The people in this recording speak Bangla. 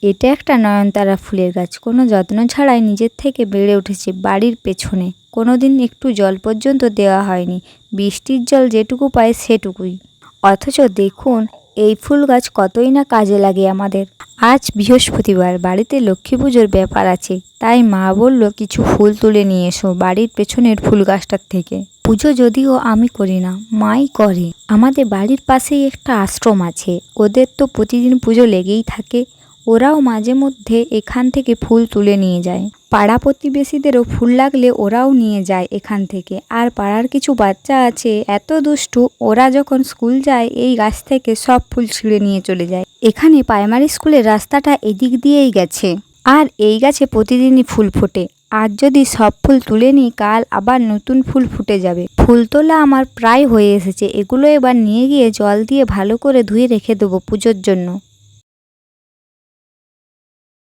এটা একটা নয়নতারা ফুলের গাছ, কোনো যত্ন ছাড়াই নিজের থেকে বেড়ে উঠেছে বাড়ির পেছনে। কোনোদিন একটু জল পর্যন্ত দেওয়া হয়নি, বৃষ্টির জল যেটুকু পায় সেটুকুই। অথচ দেখুন এই ফুল গাছ কতই না কাজে লাগে আমাদের। আজ বৃহস্পতিবার, বাড়িতে লক্ষ্মী পুজোর ব্যাপার আছে, তাই মা বলল কিছু ফুল তুলে নিয়ে এসো বাড়ির পেছনের ফুল গাছটার থেকে। পুজো যদিও আমি করি না, মাই করে। আমাদের বাড়ির পাশেই একটা আশ্রম আছে, ওদের তো প্রতিদিন পুজো লেগেই থাকে। ওরাও মাঝে মধ্যে এখান থেকে ফুল তুলে নিয়ে যায়। পাড়া প্রতিবেশীদেরও ফুল লাগলে ওরাও নিয়ে যায় এখান থেকে। আর পাড়ার কিছু বাচ্চা আছে এত দুষ্টু, ওরা যখন স্কুল যায় এই গাছ থেকে সব ফুল ছিঁড়ে নিয়ে চলে যায়। এখানে প্রাইমারি স্কুলের রাস্তাটা এদিক দিয়েই গেছে, আর এই গাছে প্রতিদিনই ফুল ফোটে। আজ যদি সব ফুল তুলে নিই, কাল আবার নতুন ফুল ফুটে যাবে। ফুল তোলা আমার প্রায় হয়ে এসেছে, এগুলো এবার নিয়ে গিয়ে জল দিয়ে ভালো করে ধুয়ে রেখে দেবো পুজোর জন্য।